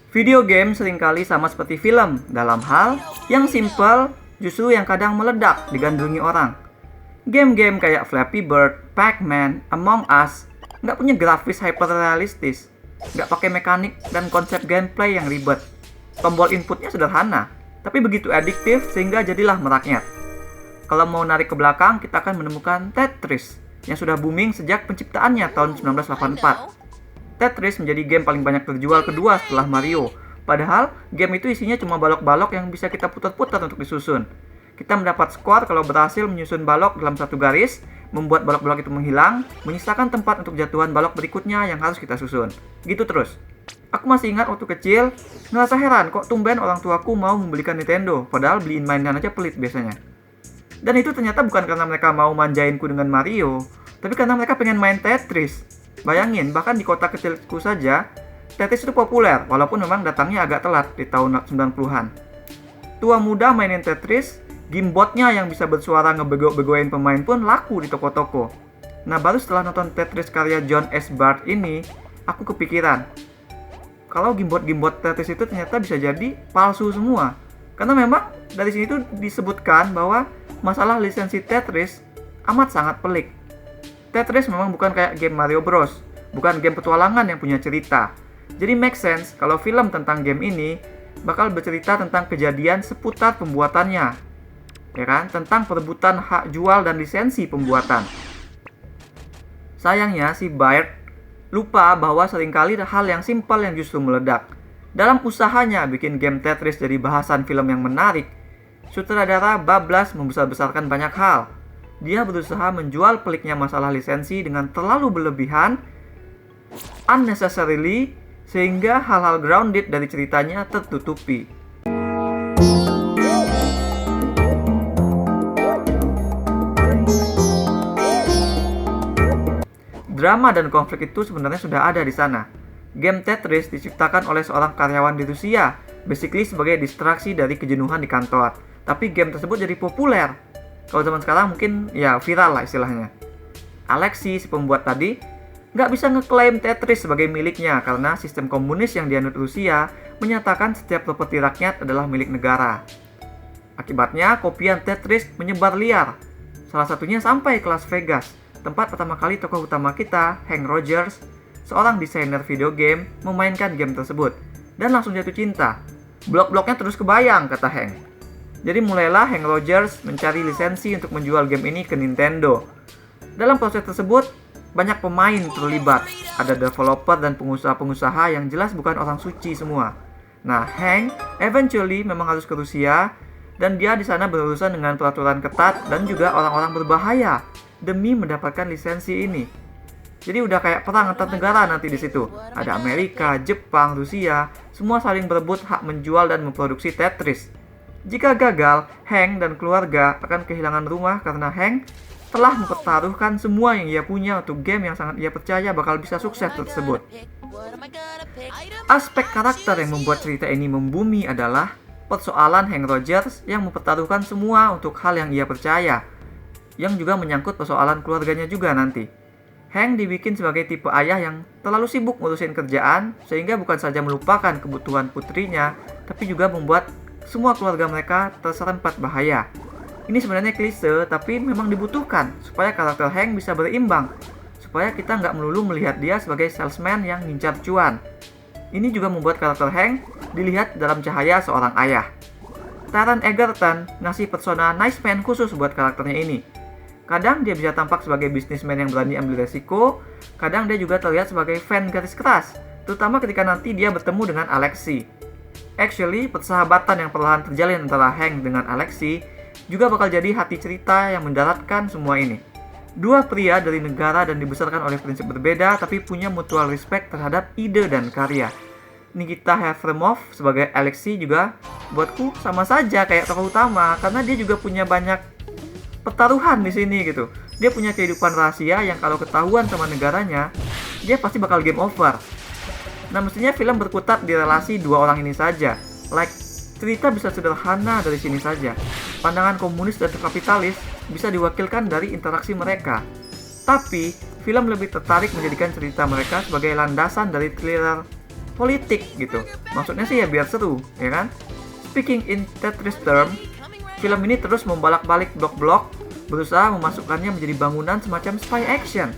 Video game seringkali sama seperti film, dalam hal yang simple justru yang kadang meledak digandrungi orang. Game-game kayak Flappy Bird, Pac-Man, Among Us nggak punya grafis hyperrealistis, nggak pakai mekanik dan konsep gameplay yang ribet. Tombol inputnya sederhana, tapi begitu adiktif sehingga jadilah merakyat. Kalau mau narik ke belakang, kita akan menemukan Tetris yang sudah booming sejak penciptaannya tahun 1984. Tetris menjadi game paling banyak terjual kedua setelah Mario. Padahal, game itu isinya cuma balok-balok yang bisa kita putar-putar untuk disusun. Kita mendapat skor kalau berhasil menyusun balok dalam satu garis, membuat balok-balok itu menghilang, menyisakan tempat untuk jatuhan balok berikutnya yang harus kita susun. Gitu terus. Aku masih ingat waktu kecil, ngerasa heran kok tumben orang tuaku mau membelikan Nintendo, padahal beliin mainan aja pelit biasanya. Dan itu ternyata bukan karena mereka mau manjainku dengan Mario, tapi karena mereka pengen main Tetris. Bayangin, bahkan di kota kecilku saja, Tetris itu populer, walaupun memang datangnya agak telat di tahun 90-an. Tua muda mainin Tetris, gamebotnya yang bisa bersuara ngebego-begoin pemain pun laku di toko-toko. Nah, baru setelah nonton Tetris karya John S. Bart ini, aku kepikiran, kalau gamebot Tetris itu ternyata bisa jadi palsu semua. Karena memang dari sini tuh disebutkan bahwa masalah lisensi Tetris amat sangat pelik. Tetris memang bukan kayak game Mario Bros, bukan game petualangan yang punya cerita. Jadi make sense kalau film tentang game ini bakal bercerita tentang kejadian seputar pembuatannya, ya kan? Tentang perebutan hak jual dan lisensi pembuatan. Sayangnya si Bart lupa bahwa seringkali ada hal yang simpel yang justru meledak. Dalam usahanya bikin game Tetris jadi bahasan film yang menarik, sutradara bablas membesar-besarkan banyak hal. Dia berusaha menjual peliknya masalah lisensi dengan terlalu berlebihan, unnecessarily, sehingga hal-hal grounded dari ceritanya tertutupi. Drama dan konflik itu sebenarnya sudah ada di sana. Game Tetris diciptakan oleh seorang karyawan di Rusia, basically sebagai distraksi dari kejenuhan di kantor. Tapi game tersebut jadi populer. Kalau zaman sekarang mungkin ya viral lah istilahnya. Alexei, si pembuat tadi, nggak bisa ngeklaim Tetris sebagai miliknya karena sistem komunis yang dianut Rusia menyatakan setiap properti rakyat adalah milik negara. Akibatnya, kopian Tetris menyebar liar. Salah satunya sampai ke Las Vegas, tempat pertama kali tokoh utama kita, Hank Rogers, seorang desainer video game, memainkan game tersebut. Dan langsung jatuh cinta. Blok-bloknya terus kebayang, kata Hank. Jadi mulailah Hank Rogers mencari lisensi untuk menjual game ini ke Nintendo. Dalam proses tersebut, banyak pemain terlibat. Ada developer dan pengusaha-pengusaha yang jelas bukan orang suci semua. Nah, Hank eventually memang harus ke Rusia, dan dia di sana berurusan dengan peraturan ketat dan juga orang-orang berbahaya demi mendapatkan lisensi ini. Jadi udah kayak perang antar negara nanti di situ. Ada Amerika, Jepang, Rusia, semua saling berebut hak menjual dan memproduksi Tetris. Jika gagal, Hank dan keluarga akan kehilangan rumah karena Hank telah mempertaruhkan semua yang ia punya untuk game yang sangat ia percaya bakal bisa sukses tersebut. Aspek karakter yang membuat cerita ini membumi adalah persoalan Hank Rogers yang mempertaruhkan semua untuk hal yang ia percaya, yang juga menyangkut persoalan keluarganya juga nanti. Hank dibikin sebagai tipe ayah yang terlalu sibuk ngurusin kerjaan, sehingga bukan saja melupakan kebutuhan putrinya, tapi juga membuat semua keluarga mereka terserempat bahaya. Ini sebenarnya klise, tapi memang dibutuhkan supaya karakter Hank bisa berimbang, supaya kita nggak melulu melihat dia sebagai salesman yang ngincar cuan. Ini juga membuat karakter Hank dilihat dalam cahaya seorang ayah. Taron Egerton ngasih persona nice man khusus buat karakternya ini. Kadang dia bisa tampak sebagai bisnismen yang berani ambil resiko, kadang dia juga terlihat sebagai fan garis keras, terutama ketika nanti dia bertemu dengan Alexei. Actually, persahabatan yang perlahan terjalin antara Hank dengan Alexei juga bakal jadi hati cerita yang mendaratkan semua ini. Dua pria dari negara dan dibesarkan oleh prinsip berbeda tapi punya mutual respect terhadap ide dan karya. Nikita Hefremov sebagai Alexei juga buatku sama saja kayak tokoh utama karena dia juga punya banyak pertaruhan di sini gitu. Dia punya kehidupan rahasia yang kalau ketahuan sama negaranya, dia pasti bakal game over. Nah, mestinya film berkutat di relasi dua orang ini saja. Like, cerita bisa sederhana dari sini saja. Pandangan komunis dan kapitalis bisa diwakilkan dari interaksi mereka. Tapi, film lebih tertarik menjadikan cerita mereka sebagai landasan dari thriller politik gitu. Maksudnya sih ya biar seru, ya kan? Speaking in Tetris term, film ini terus membalak-balik blok-blok, berusaha memasukkannya menjadi bangunan semacam spy action.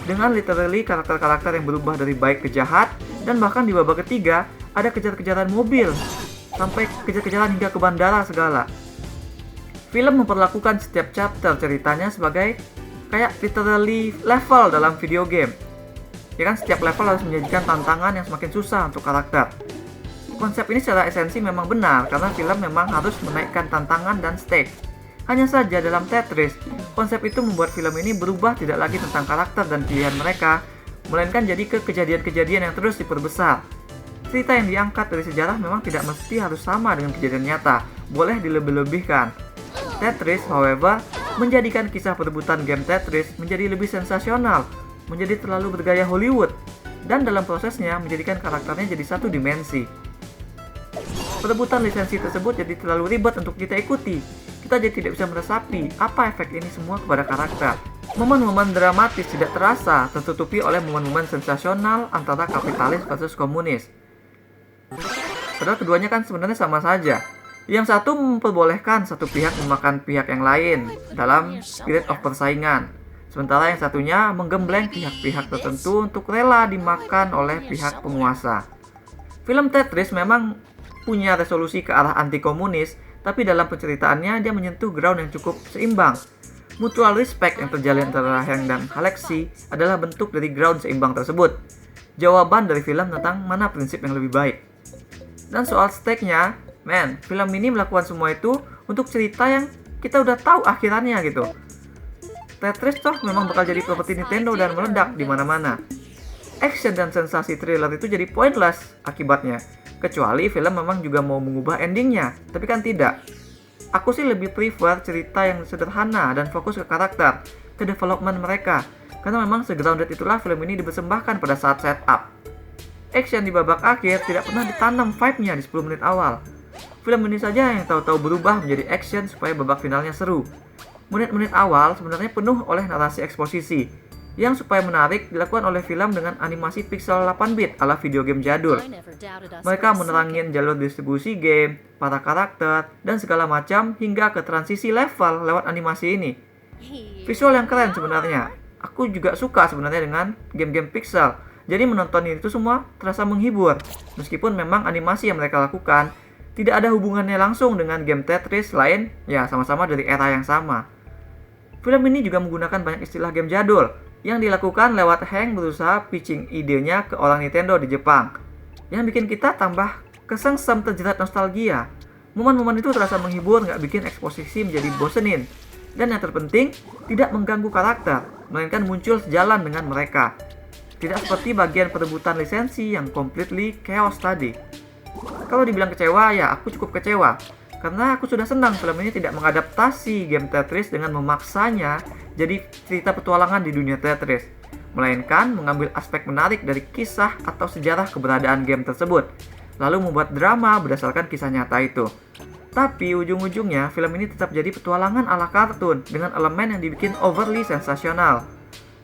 Dengan literally karakter-karakter yang berubah dari baik ke jahat, dan bahkan di babak ketiga ada kejar-kejaran mobil, sampai kejar-kejaran hingga ke bandara segala. Film memperlakukan setiap chapter ceritanya sebagai kayak literally level dalam video game. Ya kan, setiap level harus menyajikan tantangan yang semakin susah untuk karakter. Konsep ini secara esensi memang benar, karena film memang harus menaikkan tantangan dan stakes. Hanya saja dalam Tetris, konsep itu membuat film ini berubah tidak lagi tentang karakter dan pilihan mereka, melainkan jadi ke kejadian-kejadian yang terus diperbesar. Cerita yang diangkat dari sejarah memang tidak mesti harus sama dengan kejadian nyata, boleh dilebih-lebihkan. Tetris, however, menjadikan kisah perebutan game Tetris menjadi lebih sensasional, menjadi terlalu bergaya Hollywood, dan dalam prosesnya menjadikan karakternya jadi satu dimensi. Perebutan lisensi tersebut jadi terlalu ribet untuk kita ikuti. Kita jadi tidak bisa meresapi apa efek ini semua kepada karakter. Momen-momen dramatis tidak terasa, tertutupi oleh momen-momen sensasional antara kapitalis versus komunis. Padahal keduanya kan sebenarnya sama saja. Yang satu memperbolehkan satu pihak memakan pihak yang lain dalam spirit of persaingan. Sementara yang satunya menggembleng pihak-pihak tertentu untuk rela dimakan oleh pihak penguasa. Film Tetris memang punya resolusi ke arah anti-komunis, tapi dalam penceritaannya dia menyentuh ground yang cukup seimbang. Mutual respect yang terjalin antara Hank dan Alexei adalah bentuk dari ground seimbang tersebut. Jawaban dari film tentang mana prinsip yang lebih baik. Dan soal stake-nya, film ini melakukan semua itu untuk cerita yang kita udah tahu akhirannya gitu. Tetris toh memang bakal jadi properti Nintendo dan meledak di mana-mana. Action dan sensasi thriller itu jadi pointless akibatnya. Kecuali film memang juga mau mengubah endingnya, tapi kan tidak. Aku sih lebih prefer cerita yang sederhana dan fokus ke karakter, ke development mereka. Karena memang segrounded itulah film ini dipersembahkan pada saat setup. Action di babak akhir tidak pernah ditanam vibe-nya di 10 menit awal. Film ini saja yang tahu-tahu berubah menjadi action supaya babak finalnya seru. Menit-menit awal sebenarnya penuh oleh narasi eksposisi, yang supaya menarik dilakukan oleh film dengan animasi pixel 8-bit ala video game jadul. Mereka menerangin jalur distribusi game, para karakter, dan segala macam hingga ke transisi level lewat animasi ini. Visual yang keren sebenarnya. Aku juga suka sebenarnya dengan game-game pixel. Jadi menonton itu semua terasa menghibur. Meskipun memang animasi yang mereka lakukan tidak ada hubungannya langsung dengan game Tetris lain, ya sama-sama dari era yang sama. Film ini juga menggunakan banyak istilah game jadul yang dilakukan lewat Hank berusaha pitching idenya ke orang Nintendo di Jepang, yang bikin kita tambah kesengsem terjerat nostalgia. Momen-momen itu terasa menghibur, nggak bikin eksposisi menjadi bosenin, dan yang terpenting tidak mengganggu karakter, melainkan muncul sejalan dengan mereka. Tidak seperti bagian perebutan lisensi yang completely chaos tadi. Kalau dibilang kecewa, ya aku cukup kecewa, karena aku sudah senang film ini tidak mengadaptasi game Tetris dengan memaksanya jadi cerita petualangan di dunia Tetris, melainkan mengambil aspek menarik dari kisah atau sejarah keberadaan game tersebut, lalu membuat drama berdasarkan kisah nyata itu. Tapi ujung-ujungnya film ini tetap jadi petualangan ala kartun dengan elemen yang dibikin overly sensasional.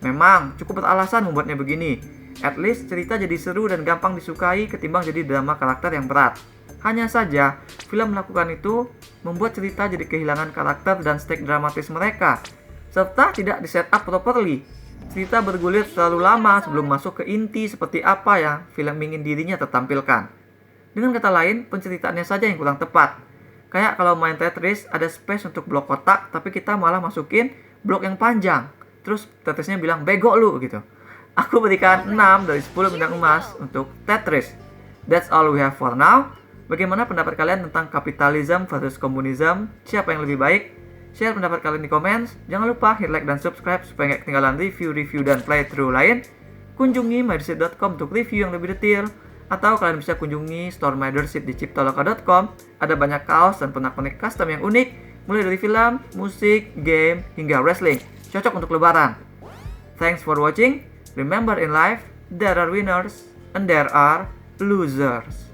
Memang cukup beralasan membuatnya begini. At least cerita jadi seru dan gampang disukai ketimbang jadi drama karakter yang berat. Hanya saja, film melakukan itu membuat cerita jadi kehilangan karakter dan stake dramatis mereka, serta tidak di set up properly. Cerita bergulir terlalu lama sebelum masuk ke inti seperti apa yang film ingin dirinya tertampilkan. Dengan kata lain, penceritaannya saja yang kurang tepat. Kayak kalau main Tetris ada space untuk blok kotak, tapi kita malah masukin blok yang panjang. Terus Tetrisnya bilang, bego lu gitu. Aku berikan 6 dari 10 bintang emas untuk Tetris. That's all we have for now. Bagaimana pendapat kalian tentang kapitalisme versus komunisme? Siapa yang lebih baik? Share pendapat kalian di komen. Jangan lupa hit like dan subscribe supaya nggak ketinggalan review-review dan playthrough lain. Kunjungi mydersit.com untuk review yang lebih detail. Atau kalian bisa kunjungi store mydersit di ciptaloka.com. Ada banyak kaos dan pernak-pernik custom yang unik, mulai dari film, musik, game, hingga wrestling. Cocok untuk lebaran. Thanks for watching. Remember in life, there are winners and there are losers.